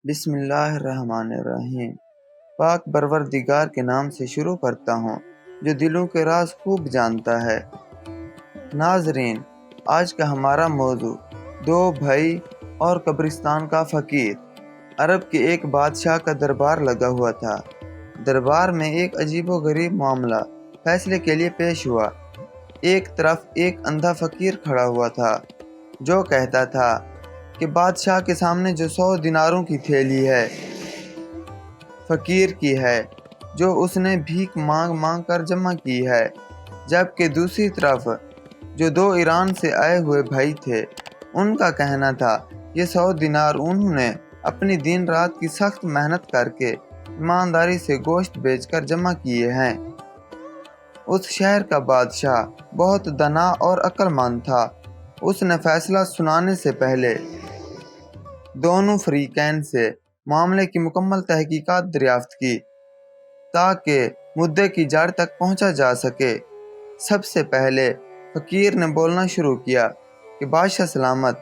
بسم اللہ الرحمن الرحیم۔ پاک پروردگار کے نام سے شروع کرتا ہوں جو دلوں کے راز خوب جانتا ہے۔ ناظرین، آج کا ہمارا موضوع دو بھائی اور قبرستان کا فقیر۔ عرب کے ایک بادشاہ کا دربار لگا ہوا تھا۔ دربار میں ایک عجیب و غریب معاملہ فیصلے کے لیے پیش ہوا۔ ایک طرف ایک اندھا فقیر کھڑا ہوا تھا جو کہتا تھا کہ بادشاہ کے سامنے جو 100 دیناروں کی تھیلی ہے فقیر کی ہے جو اس نے بھیک مانگ مانگ کر جمع کی ہے، جبکہ دوسری طرف جو دو ایران سے آئے ہوئے بھائی تھے ان کا کہنا تھا یہ 100 دینار انہوں نے اپنی دن رات کی سخت محنت کر کے ایمانداری سے گوشت بیچ کر جمع کیے ہیں۔ اس شہر کا بادشاہ بہت دانا اور عقل مند تھا۔ اس نے فیصلہ سنانے سے پہلے دونوں فریقین سے معاملے کی مکمل تحقیقات دریافت کی تاکہ مدعے کی جڑ تک پہنچا جا سکے۔ سب سے پہلے فقیر نے بولنا شروع کیا کہ بادشاہ سلامت،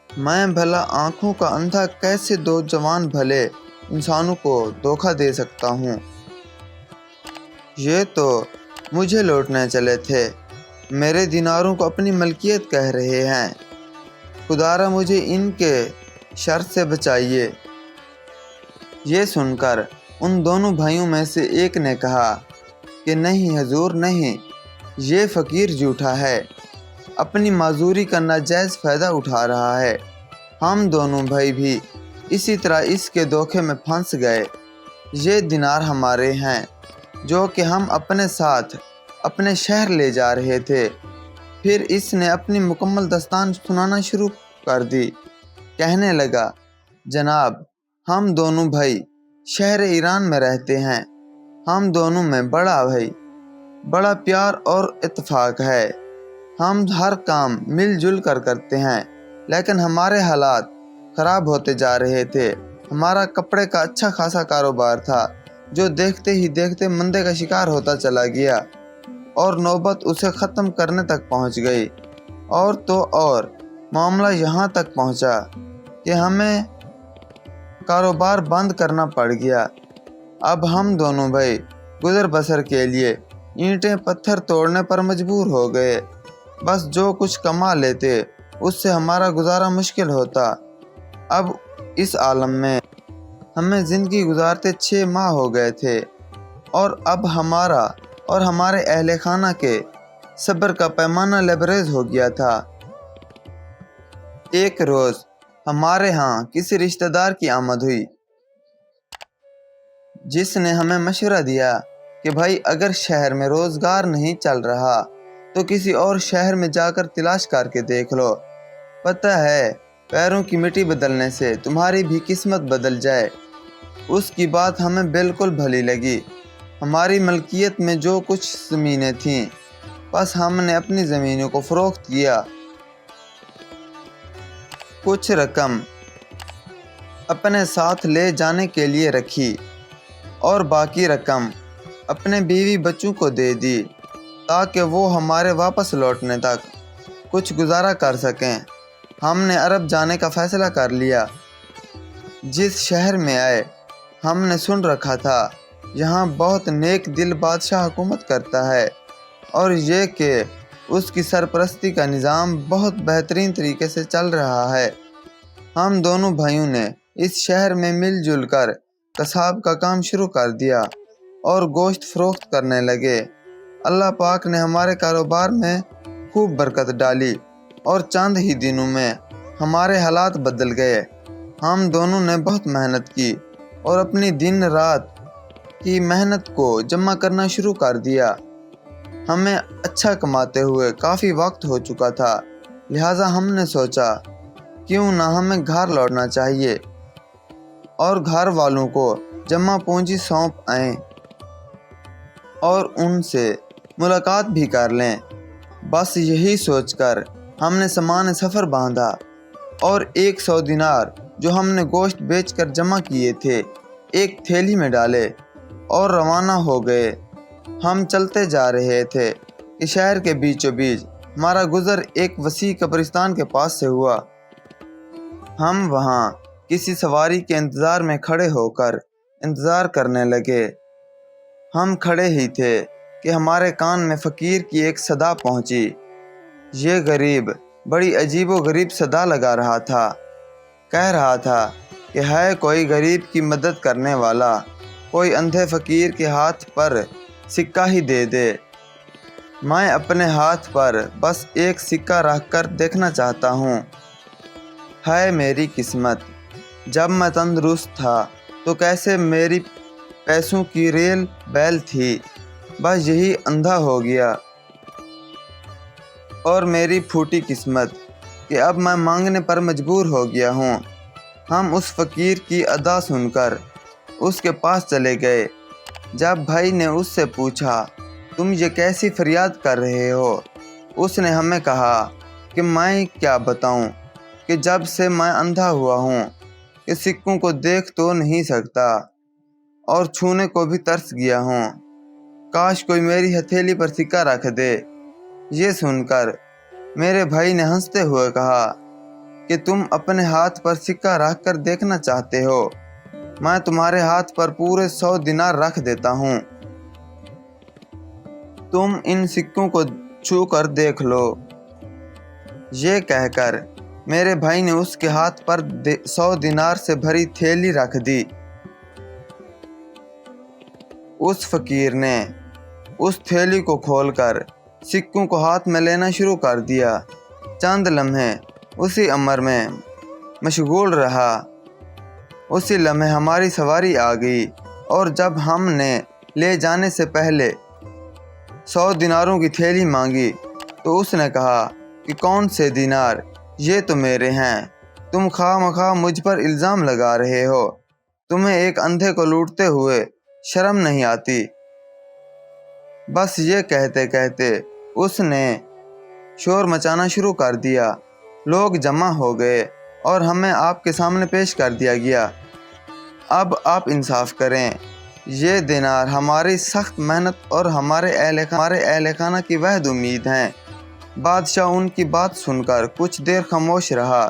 میں بھلا آنکھوں کا اندھا کیسے دو جوان بھلے انسانوں کو دھوکہ دے سکتا ہوں؟ یہ تو مجھے لوٹنے چلے تھے، میرے دیناروں کو اپنی ملکیت کہہ رہے ہیں، خدارا مجھے ان کے شر سے بچائیے۔ یہ سن کر ان دونوں بھائیوں میں سے ایک نے کہا کہ نہیں حضور نہیں، یہ فقیر جھوٹا ہے، اپنی معذوری کا ناجائز فائدہ اٹھا رہا ہے۔ ہم دونوں بھائی بھی اسی طرح اس کے دھوکے میں پھنس گئے۔ یہ دینار ہمارے ہیں جو کہ ہم اپنے ساتھ اپنے شہر لے جا رہے تھے۔ پھر اس نے اپنی مکمل داستان سنانا شروع کر دی۔ کہنے لگا، جناب، ہم دونوں بھائی شہر ایران میں رہتے ہیں۔ ہم دونوں میں بڑا پیار اور اتفاق ہے۔ ہم ہر کام مل جل کر کرتے ہیں، لیکن ہمارے حالات خراب ہوتے جا رہے تھے۔ ہمارا کپڑے کا اچھا خاصا کاروبار تھا جو دیکھتے ہی دیکھتے مندے کا شکار ہوتا چلا گیا اور نوبت اسے ختم کرنے تک پہنچ گئی۔ اور تو اور معاملہ یہاں تک پہنچا کہ ہمیں کاروبار بند کرنا پڑ گیا۔ اب ہم دونوں بھائی گزر بسر کے لیے اینٹیں پتھر توڑنے پر مجبور ہو گئے۔ بس جو کچھ کما لیتے اس سے ہمارا گزارا مشکل ہوتا۔ اب اس عالم میں ہمیں زندگی گزارتے 6 ماہ ہو گئے تھے اور اب ہمارا اور ہمارے اہل خانہ کے صبر کا پیمانہ لبریز ہو گیا تھا۔ ایک روز ہمارے ہاں کسی رشتہ دار کی آمد ہوئی جس نے ہمیں مشورہ دیا کہ بھائی اگر شہر میں روزگار نہیں چل رہا تو کسی اور شہر میں جا کر تلاش کر کے دیکھ لو، پتہ ہے پیروں کی مٹی بدلنے سے تمہاری بھی قسمت بدل جائے۔ اس کی بات ہمیں بالکل بھلی لگی۔ ہماری ملکیت میں جو کچھ زمینیں تھیں بس ہم نے اپنی زمینوں کو فروخت کیا، کچھ رقم اپنے ساتھ لے جانے کے لیے رکھی اور باقی رقم اپنے بیوی بچوں کو دے دی تاکہ وہ ہمارے واپس لوٹنے تک کچھ گزارا کر سکیں۔ ہم نے عرب جانے کا فیصلہ کر لیا۔ جس شہر میں آئے ہم نے سن رکھا تھا یہاں بہت نیک دل بادشاہ حکومت کرتا ہے اور یہ کہ اس کی سرپرستی کا نظام بہت بہترین طریقے سے چل رہا ہے۔ ہم دونوں بھائیوں نے اس شہر میں مل جل کر قصاب کا کام شروع کر دیا اور گوشت فروخت کرنے لگے۔ اللہ پاک نے ہمارے کاروبار میں خوب برکت ڈالی اور چند ہی دنوں میں ہمارے حالات بدل گئے۔ ہم دونوں نے بہت محنت کی اور اپنی دن رات کی محنت کو جمع کرنا شروع کر دیا۔ ہمیں اچھا کماتے ہوئے کافی وقت ہو چکا تھا، لہٰذا ہم نے سوچا کیوں نہ ہمیں گھر لوٹنا چاہیے اور گھر والوں کو جمع پونجی سونپ آئیں اور ان سے ملاقات بھی کر لیں۔ بس یہی سوچ کر ہم نے سامان سفر باندھا اور 100 دینار جو ہم نے گوشت بیچ کر جمع کیے تھے ایک تھیلی میں ڈالے اور روانہ ہو گئے۔ ہم چلتے جا رہے تھے کہ شہر کے بیچوں بیچ ہمارا گزر ایک وسیع قبرستان کے پاس سے ہوا۔ ہم وہاں किसी सवारी के इंतज़ार में खड़े होकर इंतज़ार करने लगे। हम खड़े ही थे कि हमारे कान में फ़कीर की एक सदा पहुंची। ये गरीब बड़ी अजीबो-गरीब सदा लगा रहा था। कह रहा था कि है कोई गरीब की मदद करने वाला, कोई अंधे फ़कीर के हाथ पर सिक्का ही दे दे। मैं अपने हाथ पर बस एक सिक्का रख कर देखना चाहता हूँ। है मेरी किस्मत, जब मैं तंदुरुस्त था तो कैसे मेरी पैसों की रेल बैल थी, बस यही अंधा हो गया। और मेरी फूटी किस्मत कि अब मैं मांगने पर मजबूर हो गया हूँ। हम उस फ़कीर की अदा सुनकर उसके पास चले गए। जब भाई ने उससे पूछा, तुम ये कैसी फरियाद कर रहे हो, उसने हमें कहा कि मैं क्या बताऊं कि जब से मैं अंधा हुआ हूँ कि सिक्कों को देख तो नहीं सकता और छूने को भी तरस गया हूँ। काश कोई मेरी हथेली पर सिक्का रख दे। ये सुनकर मेरे भाई ने हंसते हुए कहा कि तुम अपने हाथ पर सिक्का रख कर देखना चाहते हो, मैं तुम्हारे हाथ पर पूरे 100 दिनार रख देता हूँ। तुम इन सिक्कों को छू कर देख लो। ये कहकर मेरे भाई ने उसके हाथ पर 100 दिनार से भरी थैली रख दी। उस फ़कीर ने उस थैली को खोलकर सिक्कों को हाथ में लेना शुरू कर दिया। चंद लम्हे उसी अमर में मशगूल रहा। उसी लम्हे हमारी सवारी आ गई और जब हमने ले जाने से पहले 100 दिनारों की थैली मांगी तो उसने कहा कि कौन से दिनार, ये तो मेरे हैं। तुम खामखा मुझ पर इल्ज़ाम लगा रहे हो। तुम्हें एक अंधे को लूटते हुए शर्म नहीं आती। बस ये कहते कहते उसने शोर मचाना शुरू कर दिया। लोग जमा हो गए और हमें आपके सामने पेश कर दिया गया। अब आप इंसाफ करें। ये दिनार हमारी सख्त मेहनत और हमारे अहल खाना की वहद उम्मीद हैं। बादशाह उनकी बात सुनकर कुछ देर खामोश रहा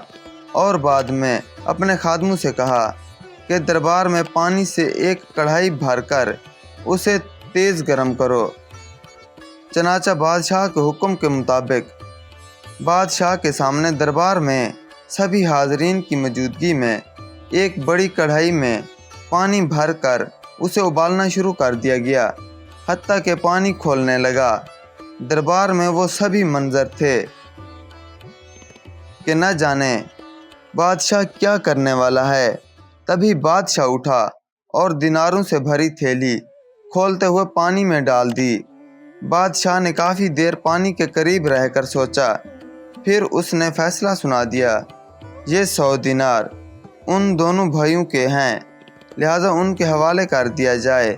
और बाद में अपने खादमों से कहा कि दरबार में पानी से एक कढ़ाई भरकर उसे तेज़ गर्म करो। चनाचा बादशाह के हुक्म के मुताबिक बादशाह के सामने दरबार में सभी हाज़रीन की मौजूदगी में एक बड़ी कढ़ाई में पानी भरकर उसे उबालना शुरू कर दिया गया, हत्ता कि पानी खोलने लगा। दरबार में वो सभी मंजर थे कि न जाने बादशाह क्या करने वाला है। तभी बादशाह उठा और दिनारों से भरी थैली खोलते हुए पानी में डाल दी। बादशाह ने काफ़ी देर पानी के करीब रहकर सोचा, फिर उसने फैसला सुना दिया। ये 100 दिनार उन दोनों भाइयों के हैं, लिहाजा उनके हवाले कर दिया जाए।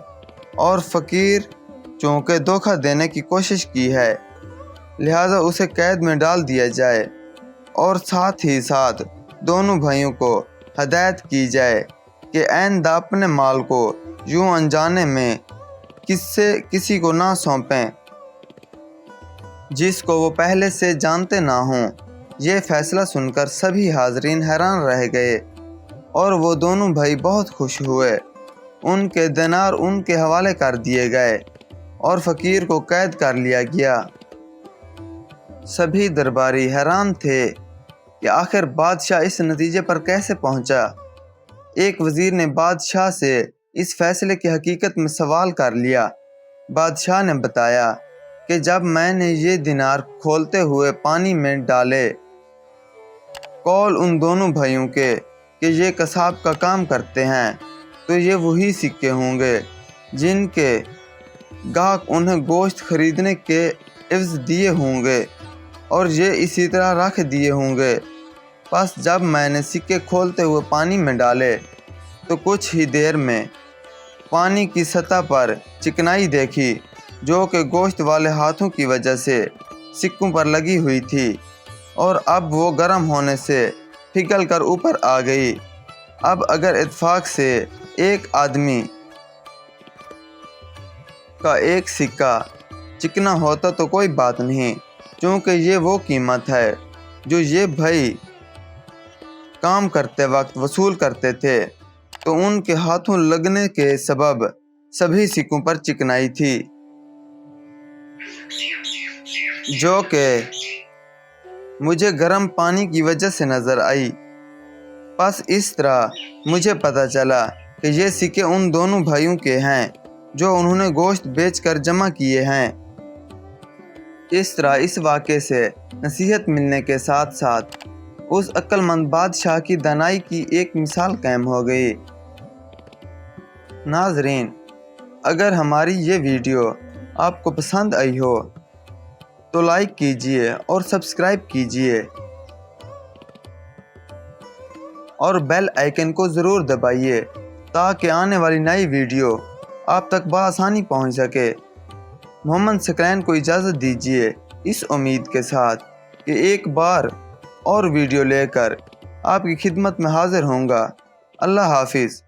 और फ़कीर चूँकि धोखा देने की कोशिश की है, लिहाजा उसे कैद में डाल दिया जाए। और साथ ही साथ दोनों भाइयों को हदायत की जाए कि आइंदा अपने माल को यूं अनजाने में किसी को ना सौंपें जिसको वो पहले से जानते ना हों। ये फैसला सुनकर सभी हाज़रीन हैरान रह गए और वो दोनों भाई बहुत खुश हुए। उनके दिनार उनके हवाले कर दिए गए और फ़कीर को कैद कर लिया गया। सभी दरबारी हैरान थे कि आखिर बादशाह इस नतीजे पर कैसे पहुंचा। एक वज़ीर ने बादशाह से इस फैसले की हकीकत में सवाल कर लिया। बादशाह ने बताया कि जब मैंने ये दिनार खोलते हुए पानी में डाले, कौल उन दोनों भाइयों के कि ये कसाब का काम करते हैं, तो ये वही सिक्के होंगे जिनके गाहक उन्हें गोश्त खरीदने के इवज़ दिए होंगे और ये इसी तरह रख दिए होंगे। बस जब मैंने सिक्के खोलते हुए पानी में डाले तो कुछ ही देर में पानी की सतह पर चिकनाई देखी, जो कि गोश्त वाले हाथों की वजह से सिक्कों पर लगी हुई थी और अब वो गर्म होने से पिघल कर ऊपर आ गई। अब अगर इत्तेफाक से एक आदमी का एक सिक्का चिकना होता तो कोई बात नहीं, क्योंकि ये वो कीमत है जो ये भाई काम करते वक्त वसूल करते थे तो उनके हाथों लगने के सबब सभी सिक्कों पर चिकनाई थी, जो कि मुझे गर्म पानी की वजह से नज़र आई। बस इस तरह मुझे पता चला कि ये सिक्के उन दोनों भाइयों के हैं जो उन्होंने गोश्त बेचकर जमा किए हैं। इस तरह इस वाक़े से नसीहत मिलने के साथ साथ उस अक्लमंद बादशाह की दानाई की एक मिसाल कायम हो गई। नाज़रीन, अगर हमारी ये वीडियो आपको पसंद आई हो तो लाइक कीजिए और सब्सक्राइब कीजिए और बेल आइकन को ज़रूर दबाइए ताकि आने वाली नई वीडियो आप तक बआसानी पहुंच सके। मोहम्मद सकलैन को इजाज़त दीजिए इस उम्मीद के साथ कि एक बार और वीडियो लेकर आपकी खिदमत में हाज़िर होऊंगा। अल्लाह हाफिज़।